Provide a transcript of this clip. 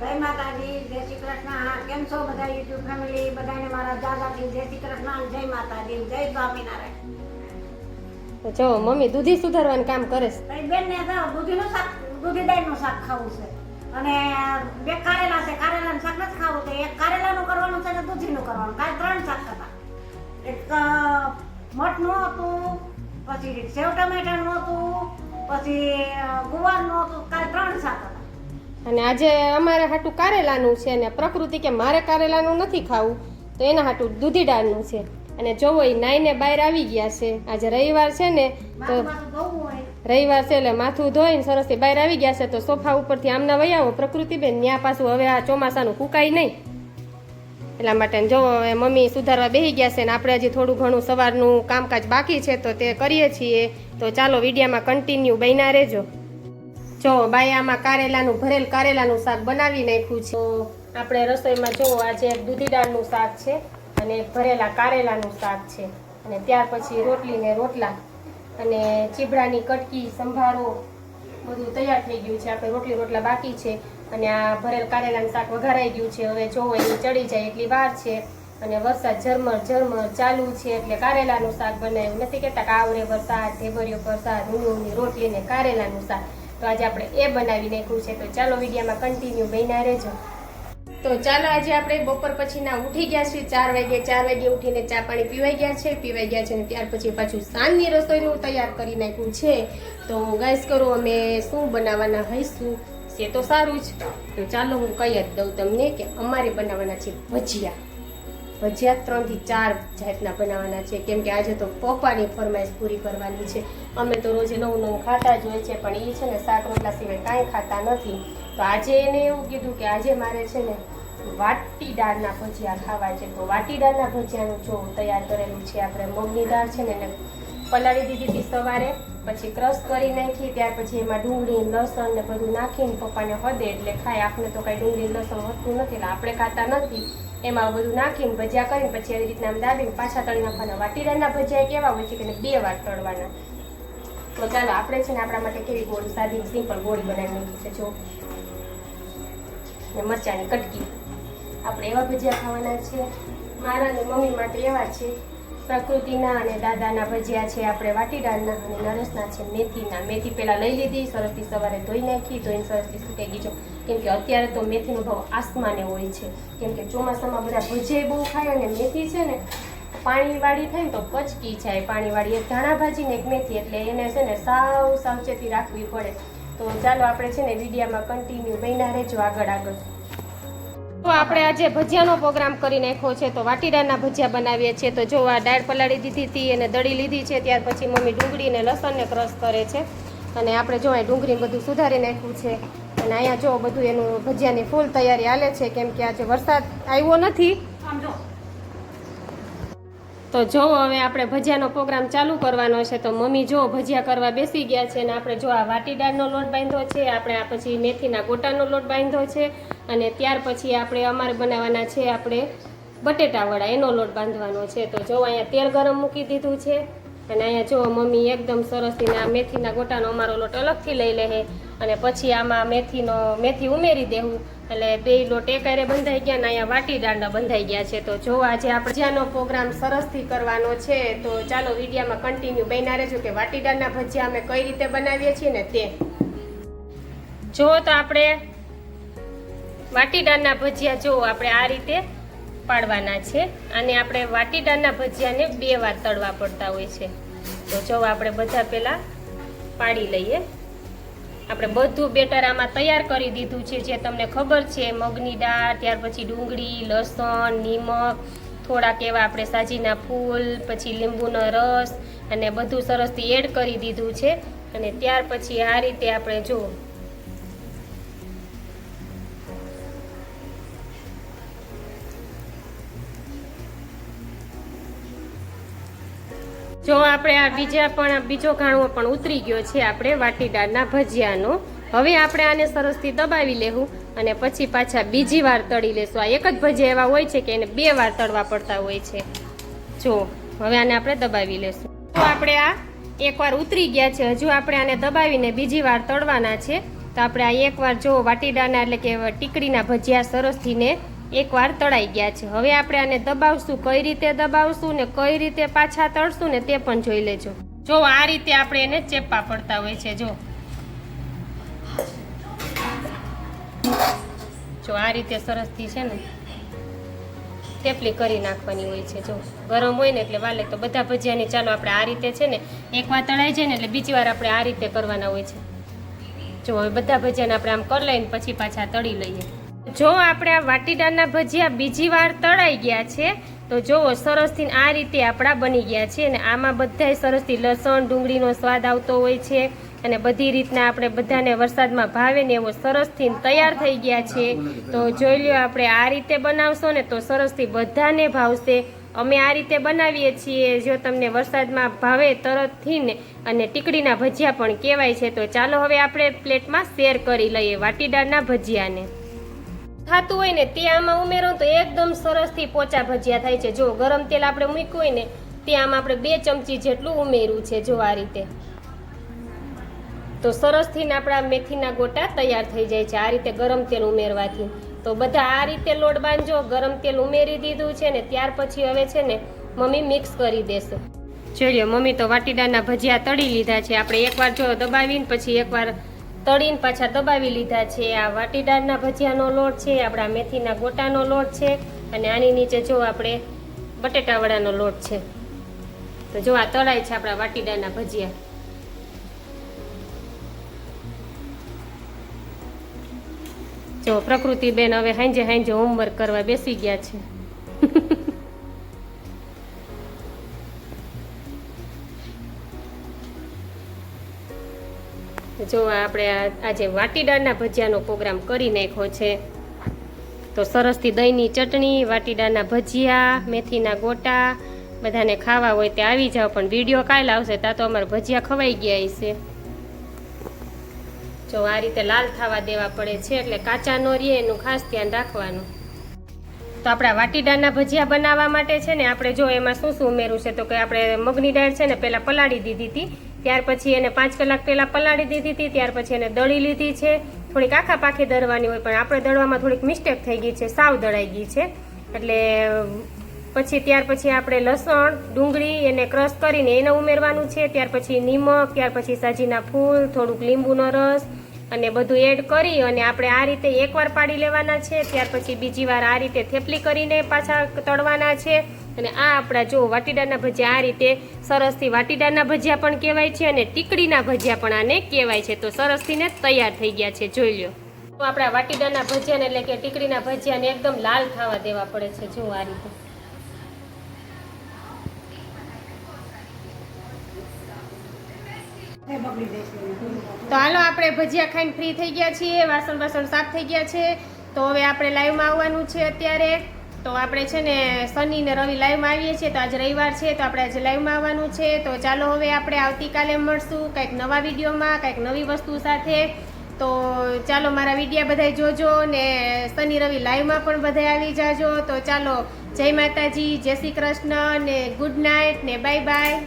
જય માતાજી, જય શ્રી કૃષ્ણ. કેમ છો બધા યુટ્યુબ ફેમિલી? બધાને મારા દાદાજી જય શ્રી કૃષ્ણ, જય માતાજી, જય સ્વામિનારાયણ. જો મમ્મી દૂધી સુધારવાનું કામ કરે છે. બેન ને દૂધીનું શાક, દૂધી દાળનું શાક ખાવું છે અને બે કારેલા છે. કારેલાનું શાક નથી ખાવું તો એક કારેલાનું કરવાનું છે અને દૂધીનું કરવાનું. કાલ 3 શાક હતા. એક મઠનું હતું, પછી સેવ ટમેટાનું હતું, પછી ગુવારનું હતું. કાલ 3 શાક હતા. અને આજે અમારે હાટું કારેલાનું છે ને પ્રકૃતિ કે મારે કારેલાનું નથી ખાવું તો એના હાટું દૂધી દાળનું છે. અને જોવો એ નાઈને બહાર આવી ગયા છે. આજે રવિવાર છે ને તો રવિવાર છે એટલે માથું ધોઈને સરસથી બહાર આવી ગયા છે. તો સોફા ઉપરથી આમના વહી આવો પ્રકૃતિબેન, ત્યાં પાછું હવે આ ચોમાસાનું ફૂકાય નહીં એટલા માટે જોવો હવે મમ્મી સુધારવા બેસી ગયા છે ને આપણે હજી થોડું ઘણું સવારનું કામકાજ બાકી છે તો તે કરીએ છીએ. તો ચાલો વિડીયોમાં કન્ટિન્યુ બન્યા રહેજો. જો બાયામાં કારેલાનું ભરેલ કારેલાનું શાક બનાવી નાખ્યું છે. તો આપણે રસોઈમાં જો આજે એક દૂધી દાળનું શાક છે અને એક ભરેલા કારેલાનું શાક છે અને ત્યાર પછી રોટલી ને રોટલા અને ચીબડાની કટકી સંભારો બધું તૈયાર થઈ ગયું છે. આપણે રોટલી રોટલા બાકી છે અને આ ભરેલ કારેલાનું શાક વઘારાઈ ગયું છે. હવે જો એ ચડી જાય એટલી વાર છે અને વરસાદ ઝરમર ઝરમર ચાલુ છે એટલે કારેલાનું શાક બનાવ્યું. નથી કહેતા કે આવડે વરસાદ, ઢેબરિયો વરસાદ, ઊંઘની રોટલી ને કારેલાનું શાક. તો આજે આપણે એ બનાવી નાખ્યું છે. તો ચાલો વિડીયોમાં કન્ટિન્યુ બન્યા રહેજો. તો ચાલો આજે આપણે બપોર પછીના ઉઠી ગયા છીએ 4 વાગે ઉઠીને ચા પાણી પીવાઈ ગયા છે અને ત્યાર પછી પાછું સાંજની રસોઈનું તૈયાર કરી નાખ્યું છે. તો ગાઈસ કરો અમે શું બનાવવાના હઈશું છે તો સારું જ. તો ચાલો હું કહી જ દઉં તમને કે અમારે બનાવવાના છે ભજીયા. 3 થી 4 જાતના બનાવવાના છે કેમ કે આજે તો પપ્પાની ફરમાઈશ પૂરી કરવાની છે. અમે તો રોજે નવું ખાતા જ હોય છે પણ એ છે ને શાક રોટલા સિવાય કાંઈ ખાતા નથી. તો આજે એને એવું કીધું કે આજે મારે છે ને વાટી દાળના ભજીયા ખાવા છે. તો વાટી દાળના ભજીયાનું જો તૈયાર કરેલું છે. આપણે મગની દાળ છે ને એને પલાળી દીધી હતી સવારે, પછી ક્રશ કરી નાખી. ત્યાર પછી એમાં ડુંગળી લસણ ને બધું નાખીને પપ્પાને હદે એટલે ખાય. આપણે તો કાંઈ ડુંગળી લસણ હોતું નથી એટલે આપણે ખાતા નથી. એમાં બધું નાખીને ભજીયા કરીને પછી એવી રીતના આમ દાબીને પાછા તળી નાખવાના. વાટીદાળના ભજીયા કેવા હોય છે કે 2 વાર તળવાના. તો ચાલો આપણે છે ને આપણા માટે કેવી ગોળી, સાદી સિમ્પલ ગોળી બનાવી નાખી છે. જો મરચાંની કટકી આપણે એવા ભજીયા ખાવાના છે. મારા ને મમ્મી માટે એવા છે પ્રકૃતિના અને દાદાના ભજીયા છે આપણે વાટીદાળના અને નરેશના છે મેથીના. મેથી પહેલાં લઈ લીધી, સરસથી સવારે ધોઈ નાખી, ધોઈને સરસથી સુકાઈ ગઈ. કેમ કે અત્યારે તો મેથીનો ભાવ આસમાને હોય છે કેમ કે ચોમાસામાં બધા ભજીયા બહુ ખાય અને મેથી છે ને પાણીવાળી થાય ને તો પચકી જાય. પાણીવાળી એક ધાણા ભાજી ને એક મેથી એટલે એને છે ને સાવચેતી રાખવી પડે. તો ચાલો આપણે છે ને વિડીયોમાં કન્ટિન્યુ બન્યા રહેજો આગળ. તો આપણે આજે ભજીયાનો પ્રોગ્રામ કરી નાખ્યો છે. તો વાટીદાળના ભજીયા બનાવીએ છીએ. તો જો આ દાળ પલાળી દીધી હતી અને દળી લીધી છે. ત્યાર પછી મમ્મી ડુંગળી ને લસણને ક્રશ કરે છે અને આપણે જો ડુંગળી બધું સુધારી નાખ્યું છે. અને અહીંયા જો બધું એનું ભજીયાની ફૂલ તૈયારી હાલે છે કેમ કે આજે વરસાદ આવ્યો નથી. તો જો હવે આપણે ભજીયાનો પ્રોગ્રામ ચાલુ કરવાનો છે. તો મમ્મી જો ભજીયા કરવા બેસી ગયા છે અને આપણે જો આ વાટીદાળનો લોટ બાંધ્યો છે, આપણે આ પછી મેથીના ગોટાનો લોટ બાંધ્યો છે અને ત્યાર પછી આપણે અમારે બનાવવાના છે આપણે બટેટાવડા, એનો લોટ બાંધવાનો છે. તો જો અહીંયા તેલ ગરમ મૂકી દીધું છે અને અહીંયા જો મમ્મી એકદમ સરસથી આ મેથીના ગોટાનો અમારો લોટ અલગથી લઈ લે અને પછી આમાં મેથી ઉમેરી દેવું એટલે 2 લોટ એકારે બંધાઈ ગયા ને અહીંયા વાટીદાળના બંધાઈ ગયા છે. તો જો આજે આપણે ભજીયાનો પ્રોગ્રામ સરસથી કરવાનો છે. તો ચાલો વિડીયોમાં કન્ટિન્યુ બન્યા રહેજો કે વાટીદાળના ભજીયા અમે કઈ રીતે બનાવીએ છીએ ને તે જો. તો આપણે વાટીદાળના ભજીયા જો આપણે આ રીતે પાડવાના છે અને આપણે વાટીદાળના ભજીયાને 2 વાર તળવા પડતા હોય છે. તો જો આપણે બધા પહેલાં પાડી લઈએ. આપણે બધું બેટર આમાં તૈયાર કરી દીધું છે જે તમને ખબર છે. મગની દાળ, ત્યાર પછી ડુંગળી, લસણ, નિમક, થોડાક એવા આપણે સાજીના ફૂલ, પછી લીંબુનો રસ અને બધું સરસથી એડ કરી દીધું છે. અને ત્યાર પછી આ રીતે આપણે જો આપણે આ બીજો ઘાણો પણ ઉતરી ગયો છે આપણે વાટીદાળના ભજીયાનો. હવે આપણે આને સરસથી દબાવી લેવું અને પછી પાછા બીજી વાર તળી લેશું. આ એક જ ભજીયા એવા હોય છે કે એને 2 વાર તળવા પડતા હોય છે. જો હવે આને આપણે દબાવી લેશું. તો આપણે આ એકવાર ઉતરી ગયા છે, હજુ આપણે આને દબાવીને બીજી વાર તળવાના છે. તો આપણે આ એકવાર જો વાટીડાના એટલે કે ટીકડીના ભજીયા સરસથી ને એકવાર તળાઈ ગયા છે. હવે આપણે આને દબાવશું, કઈ રીતે દબાવશું ને કઈ રીતે પાછા તળશું ને તે પણ જોઈ લેજો. જો આ રીતે આપણે એને ચેપા પડતા હોય છે. જો આ રીતે સરસથી છે ને થેપલી કરી નાખવાની હોય છે. જો ગરમ હોય ને એટલે વાલે તો બધા ભજીયાની ચાલો આપણે આ રીતે છે ને એકવાર તળાઈ જાય ને એટલે બીજી વાર આપણે આ રીતે કરવાના હોય છે. જો હવે બધા ભજીયાને આપણે આમ કરી લઈને પછી પાછા તળી લઈએ. જો આપણે આ વાટીદારના ભજીયા બીજી વાર તળાઈ ગયા છે તો જુઓ સરસથી આ રીતે આપણા બની ગયા છે અને આમાં બધાય સરસથી લસણ ડુંગળીનો સ્વાદ આવતો હોય છે અને બધી રીતના આપણે બધાને વરસાદમાં ભાવે ને એવો સરસથી તૈયાર થઈ ગયા છે. તો જોઈ લ્યો આપણે આ રીતે બનાવશો ને તો સરસથી બધાને ભાવશે. અમે આ રીતે બનાવીએ છીએ. જો તમને વરસાદમાં ભાવે તરતથી ને અને ટીકડીના ભજીયા પણ કહેવાય છે. તો ચાલો હવે આપણે પ્લેટમાં શેર કરી લઈએ વાટીદારના ભજીયાને. થતું હોય ને તે આમાં ઉમેરો તો એકદમ સરસથી પોચા ભજીયા થાય છે. જો ગરમ તેલ આપણે મૂક્યું હોય ને તે આમાં આપણે 2 ચમચી જેટલું ઉમેર્યું છે. જો આ રીતે તો સરસથી આપણા મેથીના ગોટા તૈયાર થઈ જાય છે આ રીતે ગરમ તેલ ઉમેરવાથી. તો બધા આ રીતે લોટ બાંધજો. ગરમ તેલ ઉમેરી દીધું છે ને ત્યાર પછી હવે છે ને મમ્મી મિક્સ કરી દેશે. જોઈ લો મમ્મી તો વાટીદારના ભજીયા તળી લીધા છે. આપણે એકવાર જો દબાવીને પછી એકવાર તળીને પાછા દબાવી લીધા છે. આ વાટીદારના ભજીયાનો લોટ છે, આપણા મેથીના ગોટાનો લોટ છે અને આની નીચે જો આપણે બટેટાવડાનો લોટ છે. તો જો આ તળાય છે આપણા વાટીદારના ભજીયા. જો પ્રકૃતિબેન હવે હાંજે હોમવર્ક કરવા બેસી ગયા છે. જો આપણે આજે વાટીદારના ભજીયાનો પ્રોગ્રામ કરી નાખ્યો છે. તો સરસથી દહીંની ચટણી, વાટીદારના ભજીયા, મેથીના ગોટા બધાને ખાવા હોય તે આવી જાઓ. પણ વિડીયો કાલે આવશે ત્યાં તો અમારા ભજીયા ખવાઈ ગયા હશે. જો આ રીતે લાલ થવા દેવા પડે છે એટલે કાચા ન રહે એનું ખાસ ધ્યાન રાખવાનું. તો આપણા વાટીદારના ભજીયા બનાવવા માટે છે ને આપણે જો એમાં શું શું ઉમેરવું છે તો કે આપણે મગની દાળ છે ને પહેલાં પલાળી દીધી હતી. ત્યાર પછી એને 5 કલાક પહેલાં પલાળી દીધી હતી. ત્યાર પછી એને દળી લીધી છે. થોડીક આખા પાખી દળવાની હોય પણ આપણે દળવામાં થોડીક મિસ્ટેક થઈ ગઈ છે, સાવ દળાઈ ગઈ છે. એટલે પછી ત્યાર પછી આપણે લસણ ડુંગળી એને ક્રશ કરીને એને ઉમેરવાનું છે. ત્યાર પછી નિમક, ત્યાર પછી સાજીના ફૂલ, થોડુંક લીંબુનો રસ અને બધું એડ કરી અને આપણે આ રીતે એકવાર પાડી લેવાના છે. ત્યાર પછી બીજી વાર આ રીતે થેપલી કરીને પાછા તળવાના છે. અને આ આપણા જો વાટીદારના ભજીયા આ રીતે સરસથી વાટીદારના ભજીયા પણ કહેવાય છે અને ટીકડીના ભજીયા પણ આને કહેવાય છે. તો સરસથી ને તૈયાર થઈ ગયા છે. જોઈ લો તો આપણા વાટીદારના ભજીયાને એટલે કે ટીકડીના ભજીયાને એકદમ લાલ થવા દેવા પડે છે. જો આ રીતે તો હાલો આપણે ભજીયા ખાઈને ફ્રી થઈ ગયા છીએ. વાસણ સાફ થઈ ગયા છે. તો હવે આપણે લાઈવમાં આવવાનું છે અત્યારે. તો આપણે છે ને શનિ ને રવિ લાઈવમાં આવીએ છીએ. તો આજે રવિવાર છે તો આપણે આજે લાઈવમાં આવવાનું છે. તો ચાલો હવે આપણે આવતીકાલે મળશું કંઈક નવા વિડીયોમાં, કંઈક નવી વસ્તુ સાથે. તો ચાલો મારા વિડીયા બધા જોજો ને શનિ રવિ લાઈવમાં પણ બધા આવી જાજો. તો ચાલો જય માતાજી, જય શ્રી કૃષ્ણ ને ગુડ નાઇટ ને બાય બાય.